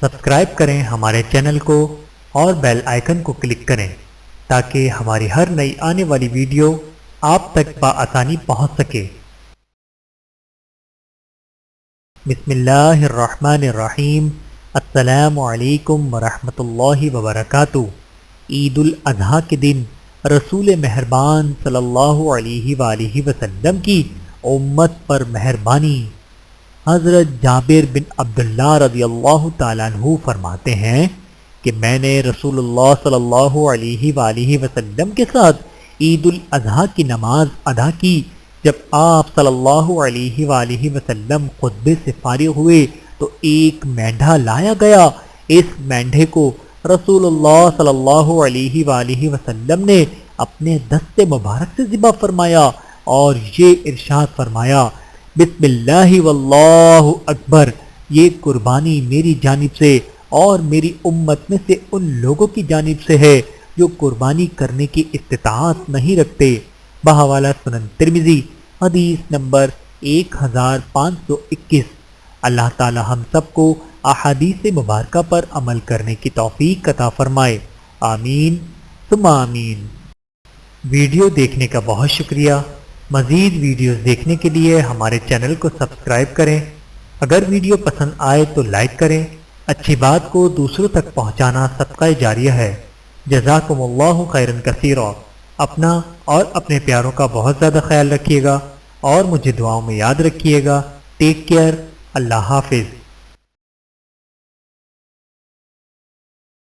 Subscribe کریں ہمارے channel کو اور بیل آئیکن کو کلک کریں تاکہ ہماری ہر نئی آنے والی ویڈیو آپ تک بآسانی پہنچ سکے۔ بسم اللہ الرحمن الرحیم۔ السلام علیکم ورحمۃ اللہ وبرکاتہ۔ عید الاضحیٰ کے دن رسول مہربان صلی اللہ علیہ وآلہ وسلم کی امت پر مہربانی۔ حضرت جابر بن عبداللہ رضی اللہ تعالیٰ عنہ فرماتے ہیں کہ میں نے رسول اللہ صلی اللہ علیہ وآلہ وسلم کے ساتھ عید الاضحیٰ کی نماز ادا کی۔ جب آپ صلی اللہ علیہ وآلہ وسلم خطبے سے فارغ ہوئے تو ایک مینڈھا لایا گیا۔ اس مینڈھے کو رسول اللہ صلی اللہ علیہ وآلہ وسلم نے اپنے دست مبارک سے ذبح فرمایا اور یہ ارشاد فرمایا، بسم اللہ واللہ اکبر، یہ قربانی میری جانب سے اور میری امت میں سے ان لوگوں کی جانب سے ہے جو قربانی کرنے کی استطاعت نہیں رکھتے۔ بحوالہ سنن ترمذی، حدیث نمبر 1521۔ اللہ تعالی ہم سب کو احادیث مبارکہ پر عمل کرنے کی توفیق عطا فرمائے، آمین ثم آمین۔ ویڈیو دیکھنے کا بہت شکریہ۔ مزید ویڈیوز دیکھنے کے لیے ہمارے چینل کو سبسکرائب کریں۔ اگر ویڈیو پسند آئے تو لائک کریں۔ اچھی بات کو دوسروں تک پہنچانا صدقہ جاریہ ہے۔ جزاکم اللہ خیرا کثیرا۔ اپنا اور اپنے پیاروں کا بہت زیادہ خیال رکھیے گا اور مجھے دعاؤں میں یاد رکھیے گا۔ Take care. اللہ حافظ۔